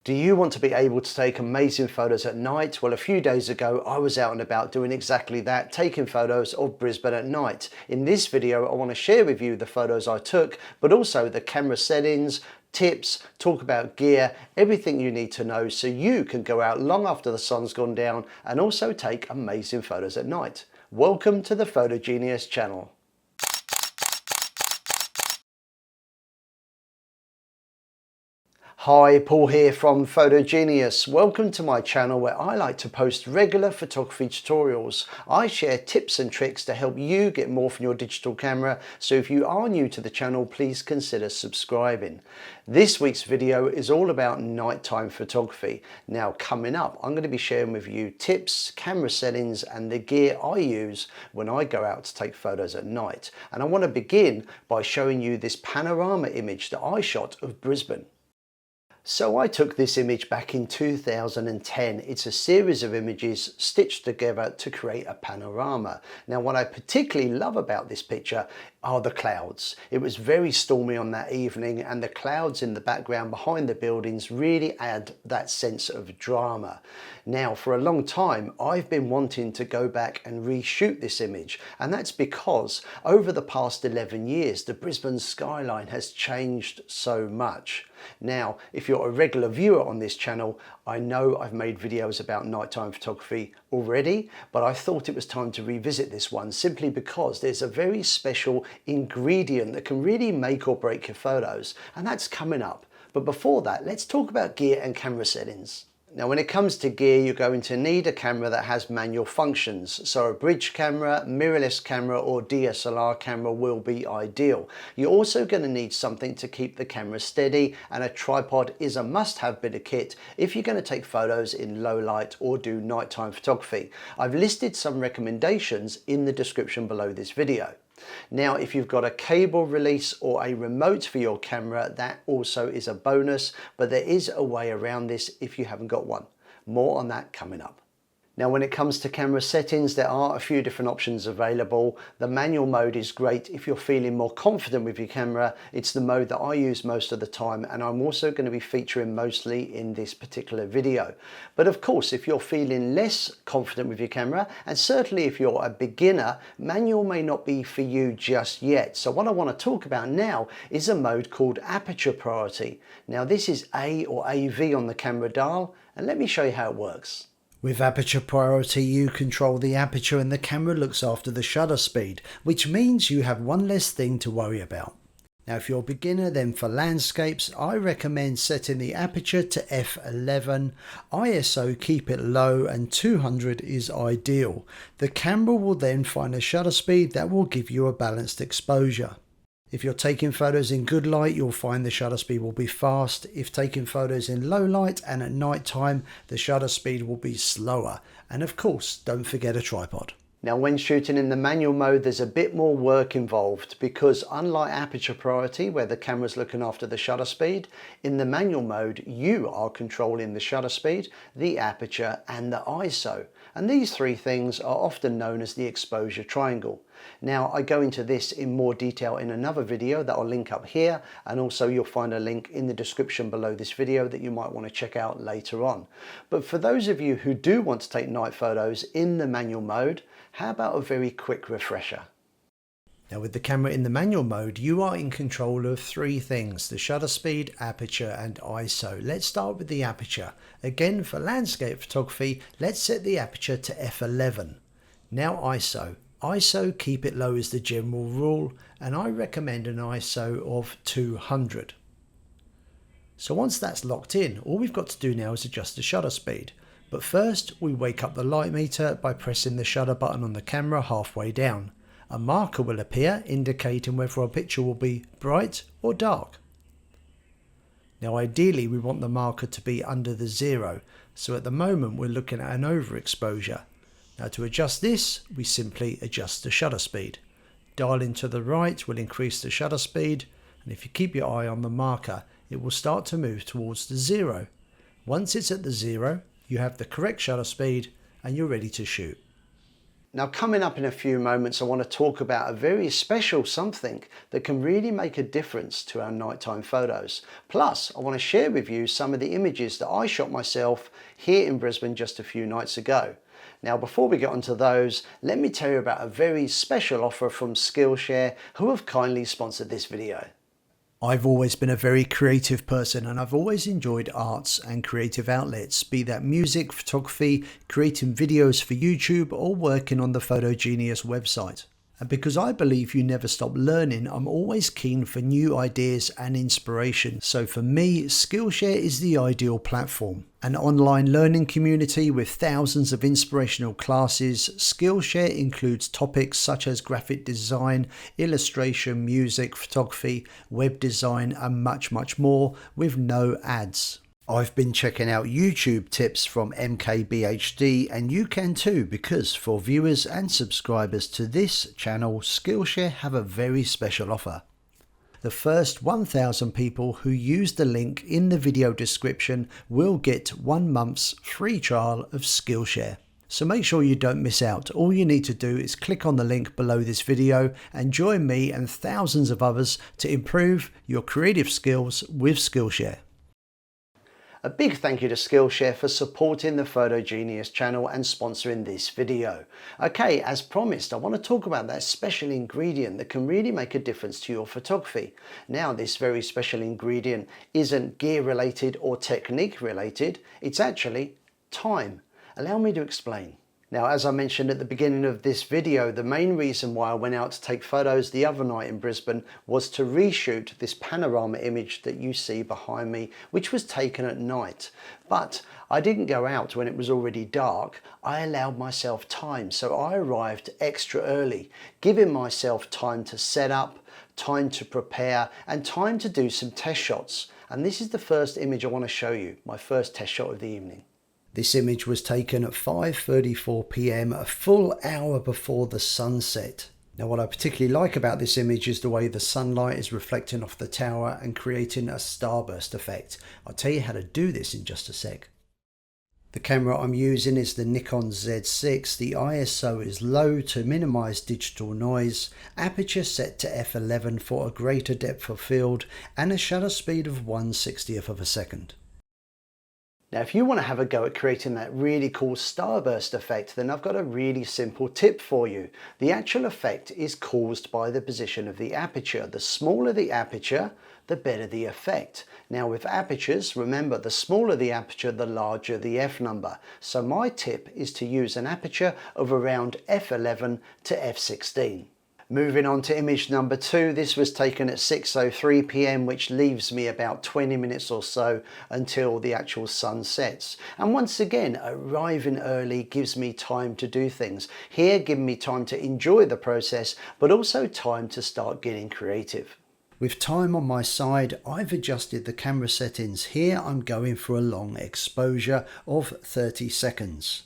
Do you want to be able to take amazing photos at night? Well, a few days ago, I was out and about doing exactly that, taking photos of Brisbane at night. In this video, I want to share with you the photos I took, but also the camera settings, tips, talk about gear, everything you need to know so you can go out long after the sun's gone down and also take amazing photos at night. Welcome to the Photogenius channel. Hi, Paul here from Photogenius. Welcome to my channel where I like to post regular photography tutorials. I share tips and tricks to help you get more from your digital camera, so if you are new to the channel, please consider subscribing. This week's video is all about nighttime photography. Now coming up, I'm going to be sharing with you tips, camera settings and the gear I use when I go out to take photos at night. And I want to begin by showing you this panorama image that I shot of Brisbane. So I took this image back in 2010. It's a series of images stitched together to create a panorama. Now what I particularly love about this picture are the clouds. It was very stormy on that evening and the clouds in the background behind the buildings really add that sense of drama. Now for a long time I've been wanting to go back and reshoot this image, and that's because over the past 11 years the Brisbane skyline has changed so much. Now if you're a regular viewer on this channel, I know I've made videos about nighttime photography already, but I thought it was time to revisit this one simply because there's a very special ingredient that can really make or break your photos, and that's coming up. But before that, let's talk about gear and camera settings. Now when it comes to gear, you're going to need a camera that has manual functions. So a bridge camera, mirrorless camera or DSLR camera will be ideal. You're also going to need something to keep the camera steady, and a tripod is a must-have bit of kit if you're going to take photos in low light or do nighttime photography. I've listed some recommendations in the description below this video. Now if you've got a cable release or a remote for your camera, that also is a bonus, but there is a way around this if you haven't got one. More on that coming up. Now when it comes to camera settings, there are a few different options available. The manual mode is great if you're feeling more confident with your camera. It's the mode that I use most of the time, and I'm also going to be featuring mostly in this particular video. But of course, if you're feeling less confident with your camera, and certainly if you're a beginner, manual may not be for you just yet. So what I want to talk about now is a mode called aperture priority. Now this is A or AV on the camera dial, and let me show you how it works. With aperture priority, you control the aperture and the camera looks after the shutter speed, which means you have one less thing to worry about. Now if you're a beginner, then for landscapes, I recommend setting the aperture to f11, ISO keep it low, and 200 is ideal. The camera will then find a shutter speed that will give you a balanced exposure. If you're taking photos in good light, you'll find the shutter speed will be fast. If taking photos in low light and at night time, the shutter speed will be slower. And of course, don't forget a tripod. Now when shooting in the manual mode, there's a bit more work involved because unlike aperture priority where the camera's looking after the shutter speed, in the manual mode you are controlling the shutter speed, the aperture and the ISO. And these three things are often known as the exposure triangle. Now I go into this in more detail in another video that I'll link up here, and also you'll find a link in the description below this video that you might want to check out later on. But for those of you who do want to take night photos in the manual mode, how about a very quick refresher? Now with the camera in the manual mode, you are in control of three things: the shutter speed, aperture and ISO. Let's start with the aperture. Again, for landscape photography, let's set the aperture to f11. Now ISO. ISO keep it low is the general rule, and I recommend an ISO of 200. So once that's locked in, all we've got to do now is adjust the shutter speed. But first we wake up the light meter by pressing the shutter button on the camera halfway down. A marker will appear indicating whether a picture will be bright or dark. Now ideally we want the marker to be under the 0, so at the moment we're looking at an overexposure. Now to adjust this, we simply adjust the shutter speed. Dialing to the right will increase the shutter speed, and if you keep your eye on the marker, it will start to move towards the 0. Once it's at the 0, you have the correct shutter speed and you're ready to shoot. Now, coming up in a few moments, I want to talk about a very special something that can really make a difference to our nighttime photos. Plus, I want to share with you some of the images that I shot myself here in Brisbane just a few nights ago. Now, before we get onto those, let me tell you about a very special offer from Skillshare, who have kindly sponsored this video. I've always been a very creative person, and I've always enjoyed arts and creative outlets, be that music, photography, creating videos for YouTube, or working on the photogenius website. And because I believe you never stop learning, I'm always keen for new ideas and inspiration. So for me, Skillshare is the ideal platform. An online learning community with thousands of inspirational classes, Skillshare includes topics such as graphic design, illustration, music, photography, web design, and much, much more with no ads. I've been checking out YouTube tips from MKBHD, and you can too, because for viewers and subscribers to this channel, Skillshare have a very special offer. The first 1,000 people who use the link in the video description will get 1 month's free trial of Skillshare. So make sure you don't miss out. All you need to do is click on the link below this video and join me and thousands of others to improve your creative skills with Skillshare. A big thank you to Skillshare for supporting the photogenius channel and sponsoring this video. Okay, as promised, I want to talk about that special ingredient that can really make a difference to your photography. Now, this very special ingredient isn't gear related or technique related, it's actually time. Allow me to explain. Now, as I mentioned at the beginning of this video, the main reason why I went out to take photos the other night in Brisbane was to reshoot this panorama image that you see behind me, which was taken at night. But I didn't go out when it was already dark. I allowed myself time, so I arrived extra early, giving myself time to set up, time to prepare, and time to do some test shots. And this is the first image I want to show you, my first test shot of the evening. This image was taken at 5:34 p.m, a full hour before the sunset. Now, what I particularly like about this image is the way the sunlight is reflecting off the tower and creating a starburst effect. I'll tell you how to do this in just a sec. The camera I'm using is the Nikon Z6. The ISO is low to minimize digital noise, aperture set to f11 for a greater depth of field, and a shutter speed of 1/60th of a second. Now, if you want to have a go at creating that really cool starburst effect, then I've got a really simple tip for you. The actual effect is caused by the position of the aperture. The smaller the aperture, the better the effect. Now, with apertures, remember, the smaller the aperture, the larger the f number. So my tip is to use an aperture of around f11 to f16. Moving on to image number 2, this was taken at 6:03 p.m, which leaves me about 20 minutes or so until the actual sun sets. And once again, arriving early gives me time to do things. Here, giving me time to enjoy the process, but also time to start getting creative. With time on my side, I've adjusted the camera settings. Here I'm going for a long exposure of 30 seconds.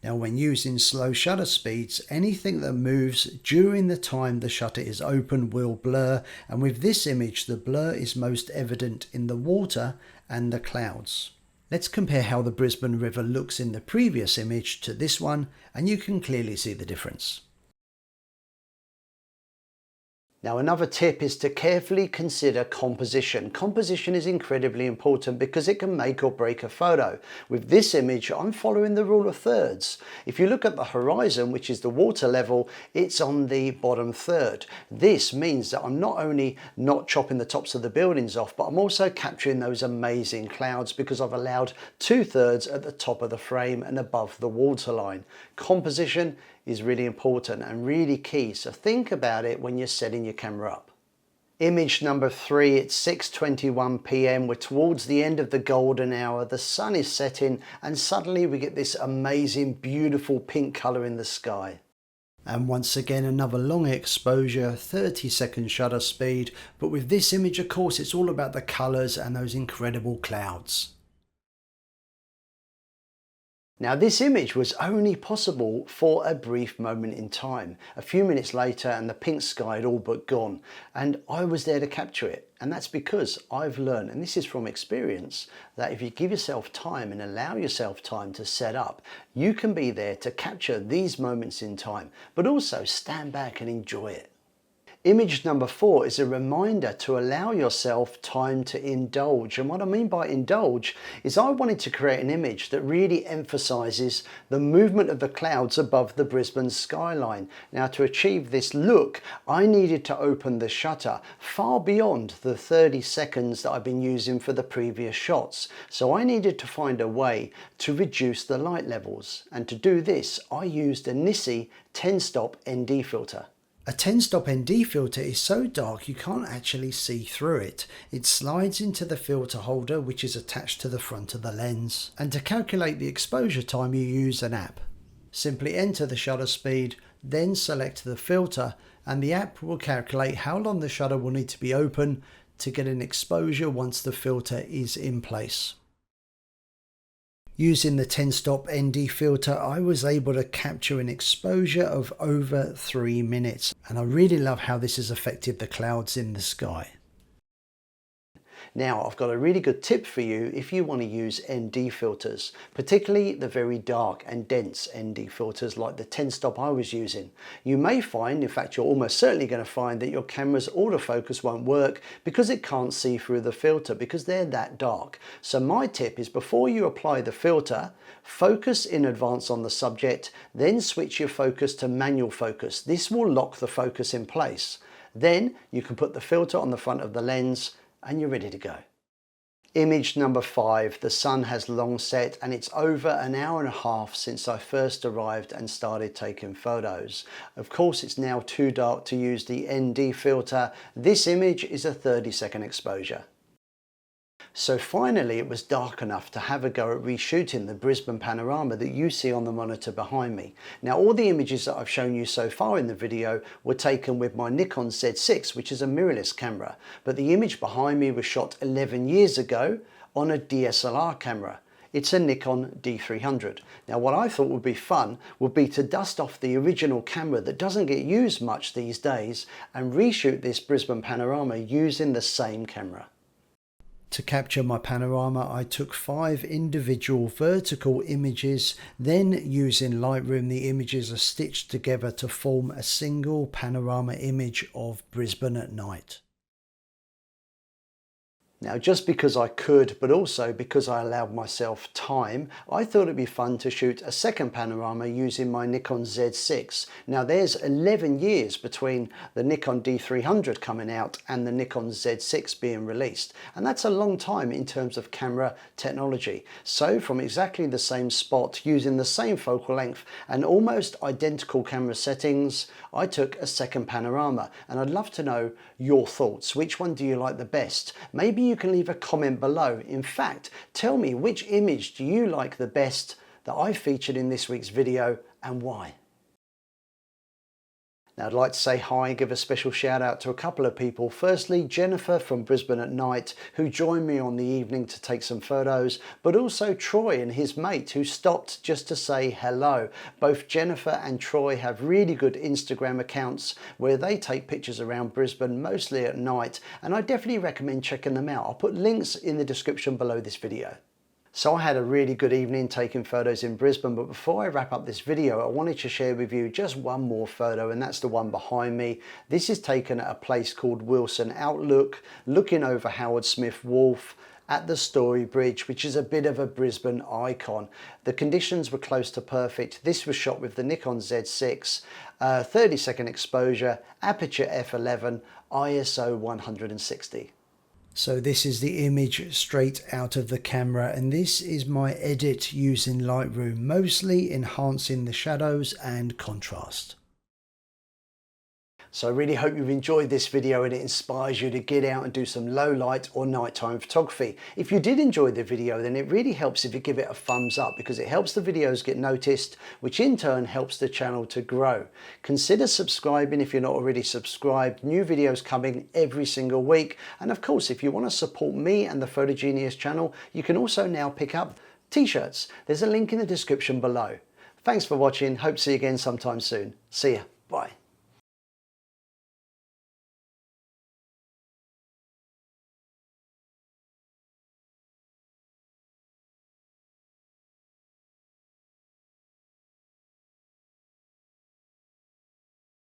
Now, when using slow shutter speeds, anything that moves during the time the shutter is open will blur, and with this image the blur is most evident in the water and the clouds. Let's compare how the Brisbane River looks in the previous image to this one, and you can clearly see the difference. Now, another tip is to carefully consider composition. Composition is incredibly important because it can make or break a photo. With this image, I'm following the rule of thirds. If you look at the horizon, which is the water level, it's on the bottom third. This means that I'm not only not chopping the tops of the buildings off, but I'm also capturing those amazing clouds because I've allowed 2/3 at the top of the frame and above the waterline. Composition is really important and really key, so think about it when you're setting your camera up. Image number 3, it's 6:21 p.m, we're towards the end of the golden hour, the sun is setting, and suddenly we get this amazing beautiful pink colour in the sky. And once again, another long exposure, 30-second shutter speed, but with this image, of course, it's all about the colours and those incredible clouds. Now this image was only possible for a brief moment in time. A few minutes later and the pink sky had all but gone, and I was there to capture it. And that's because I've learned, and this is from experience, that if you give yourself time and allow yourself time to set up, you can be there to capture these moments in time, but also stand back and enjoy it. Image number 4 is a reminder to allow yourself time to indulge. And what I mean by indulge is I wanted to create an image that really emphasizes the movement of the clouds above the Brisbane skyline. Now, to achieve this look, I needed to open the shutter far beyond the 30 seconds that I've been using for the previous shots. So I needed to find a way to reduce the light levels. And to do this, I used a Nissi 10-stop ND filter. A 10-stop ND filter is so dark you can't actually see through it. It slides into the filter holder which is attached to the front of the lens. And to calculate the exposure time you use an app. Simply enter the shutter speed, then select the filter, and the app will calculate how long the shutter will need to be open to get an exposure once the filter is in place. Using the 10-stop ND filter, I was able to capture an exposure of over 3 minutes, and I really love how this has affected the clouds in the sky. Now, I've got a really good tip for you if you want to use ND filters, particularly the very dark and dense ND filters like the 10-stop I was using. You may find, in fact you're almost certainly going to find, that your camera's autofocus won't work because it can't see through the filter because they're that dark. So my tip is, before you apply the filter, focus in advance on the subject, then switch your focus to manual focus. This will lock the focus in place. Then you can put the filter on the front of the lens and you're ready to go. Image number 5. The sun has long set and it's over an hour and a half since I first arrived and started taking photos. Of course, it's now too dark to use the ND filter. This image is a 30-second exposure. So finally it was dark enough to have a go at reshooting the Brisbane panorama that you see on the monitor behind me. Now, all the images that I've shown you so far in the video were taken with my Nikon Z6, which is a mirrorless camera, but the image behind me was shot 11 years ago on a DSLR camera. It's a Nikon D300. Now, what I thought would be fun would be to dust off the original camera that doesn't get used much these days and reshoot this Brisbane panorama using the same camera. To capture my panorama, I took 5 individual vertical images, then using Lightroom the images are stitched together to form a single panorama image of Brisbane at night. Now, just because I could, but also because I allowed myself time, I thought it'd be fun to shoot a second panorama using my Nikon Z6. Now, there's 11 years between the Nikon D300 coming out and the Nikon Z6 being released. And that's a long time in terms of camera technology. So from exactly the same spot, using the same focal length and almost identical camera settings, I took a second panorama. And I'd love to know your thoughts. Which one do you like the best? Maybe you can leave a comment below. In fact, tell me, which image do you like the best that I featured in this week's video and why? Now, I'd like to say hi and give a special shout out to a couple of people. Firstly, Jennifer from Brisbane at Night, who joined me on the evening to take some photos, but also Troy and his mate who stopped just to say hello. Both Jennifer and Troy have really good Instagram accounts where they take pictures around Brisbane, mostly at night, and I definitely recommend checking them out. I'll put links in the description below this video. So I had a really good evening taking photos in Brisbane, but before I wrap up this video, I wanted to share with you just one more photo, and that's the one behind me. This is taken at a place called Wilson Outlook, looking over Howard Smith Wharf at the Story Bridge, which is a bit of a Brisbane icon. The conditions were close to perfect. This was shot with the Nikon Z6, 30-second exposure, aperture f11, ISO 160. So this is the image straight out of the camera, and this is my edit using Lightroom, mostly enhancing the shadows and contrast. So I really hope you've enjoyed this video and it inspires you to get out and do some low light or nighttime photography. If you did enjoy the video, then it really helps if you give it a thumbs up, because it helps the videos get noticed, which in turn helps the channel to grow. Consider subscribing if you're not already subscribed. New videos coming every single week. And of course, if you want to support me and the Photogenius channel, you can also now pick up t-shirts. There's a link in the description below. Thanks for watching. Hope to see you again sometime soon. See ya. Bye.